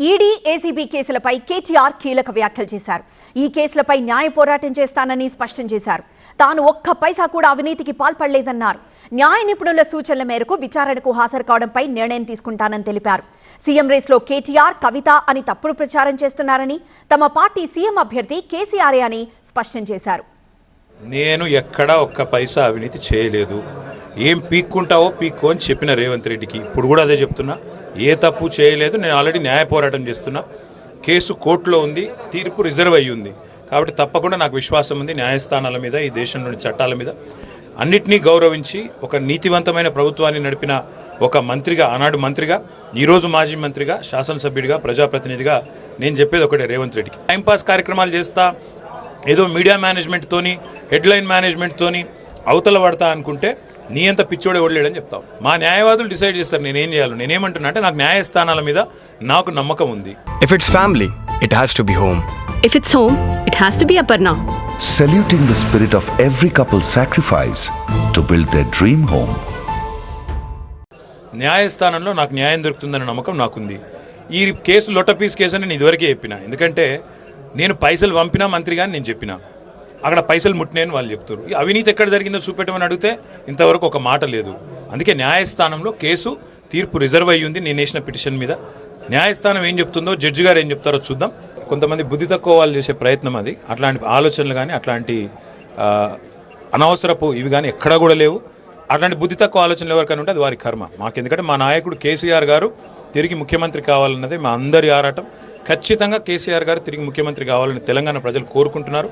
ED ACB కేసులపై KTR కీలక వ్యాఖ్యలు చేశారు. ఈ కేసులపై న్యాయ పోరాటం చేస్తానని స్పష్టం చేశారు. తాను ఒక్క పైసా కూడా అవినీతికి పాల్పడలేదన్నారు. న్యాయ నిపుణుల సూచనల మేరకు విచారణకు హాజరు కావడంపై నిర్ణయం తీసుకుంటానని తెలిపారు. సీఎం రేస్లో కేటీఆర్, కవిత అని తప్పుడు ప్రచారం చేస్తున్నారని, తమ పార్టీ సీఎం అభ్యర్థి కేసీఆర్ అని స్పష్టం చేశారు. నేను ఎక్కడా ఒక్క పైసా అవినీతి చేయలేదు. ఏం పీక్కుంటావో పీక్కో అని చెప్పిన రేవంత్ రెడ్డికి ఇప్పుడు కూడా అదే చెప్తున్నా. ఏ తప్పు చేయలేదు. నేను ఆల్రెడీ న్యాయ పోరాటం చేస్తున్నా. కేసు కోర్టులో ఉంది, తీర్పు రిజర్వ్ అయ్యి ఉంది. కాబట్టి తప్పకుండా నాకు విశ్వాసం ఉంది న్యాయస్థానాల మీద, ఈ దేశంలోని చట్టాల మీద. అన్నిటినీ గౌరవించి ఒక నీతివంతమైన ప్రభుత్వాన్ని నడిపిన ఒక మంత్రిగా, ఆనాడు మంత్రిగా, ఈరోజు మాజీ మంత్రిగా, శాసనసభ్యుడిగా, ప్రజాప్రతినిధిగా నేను చెప్పేది ఒకటే రేవంత్ రెడ్డికి. టైంపాస్ కార్యక్రమాలు చేస్తా, ఏదో మీడియా మేనేజ్మెంట్తోని, హెడ్లైన్ మేనేజ్మెంట్తోని అవతల పడతా అనుకుంటే నీ అంత పిచ్చోడే ఓడలేడని చెప్తావు. మా న్యాయవాదులు డిసైడ్ చేస్తారు నేనేం చేయాలి. నేనేమంటున్నా అంటే నాకు న్యాయస్థానాల మీద నాకు నమ్మకం ఉంది. If it's family, it has to be home. If it's home, it has to be Aparna. Saluting the spirit of every couple's sacrifice to build their dream home. న్యాయస్థానంలో నాకు న్యాయం దొరుకుతుందనే నమ్మకం నాకుంది. ఈ కేసు లొట్టపీస్ కేసు అని నేను ఇదివరకే చెప్పిన. ఎందుకంటే నేను పైసలు పంపినా మంత్రిగా నేను చెప్పిన, అక్కడ పైసలు ముట్టినాయని వాళ్ళు చెప్తారు. ఈ అవినీతి ఎక్కడ జరిగిందో చూపెట్టమని అడిగితే ఇంతవరకు ఒక మాట లేదు. అందుకే న్యాయస్థానంలో కేసు తీర్పు రిజర్వ్ అయ్యి ఉంది. నేను వేసిన పిటిషన్ మీద న్యాయస్థానం ఏం చెప్తుందో, జడ్జి గారు ఏం చెప్తారో చూద్దాం. కొంతమంది బుద్ధి తక్కువ వాళ్ళు చేసే ప్రయత్నం అది. అట్లాంటి ఆలోచనలు కానీ, అట్లాంటి అనవసరపు ఇవి కానీ ఎక్కడా కూడా లేవు. అట్లాంటి బుద్ధి తక్కువ ఆలోచనలు ఎవరికైనా ఉంటే అది వారి కర్మ. మాకెందుకంటే మా నాయకుడు కేసీఆర్ గారు తిరిగి ముఖ్యమంత్రి కావాలన్నదే మా అందరి ఆరాటం. ఖచ్చితంగా కేసీఆర్ గారు తిరిగి ముఖ్యమంత్రి కావాలని తెలంగాణ ప్రజలు కోరుకుంటున్నారు.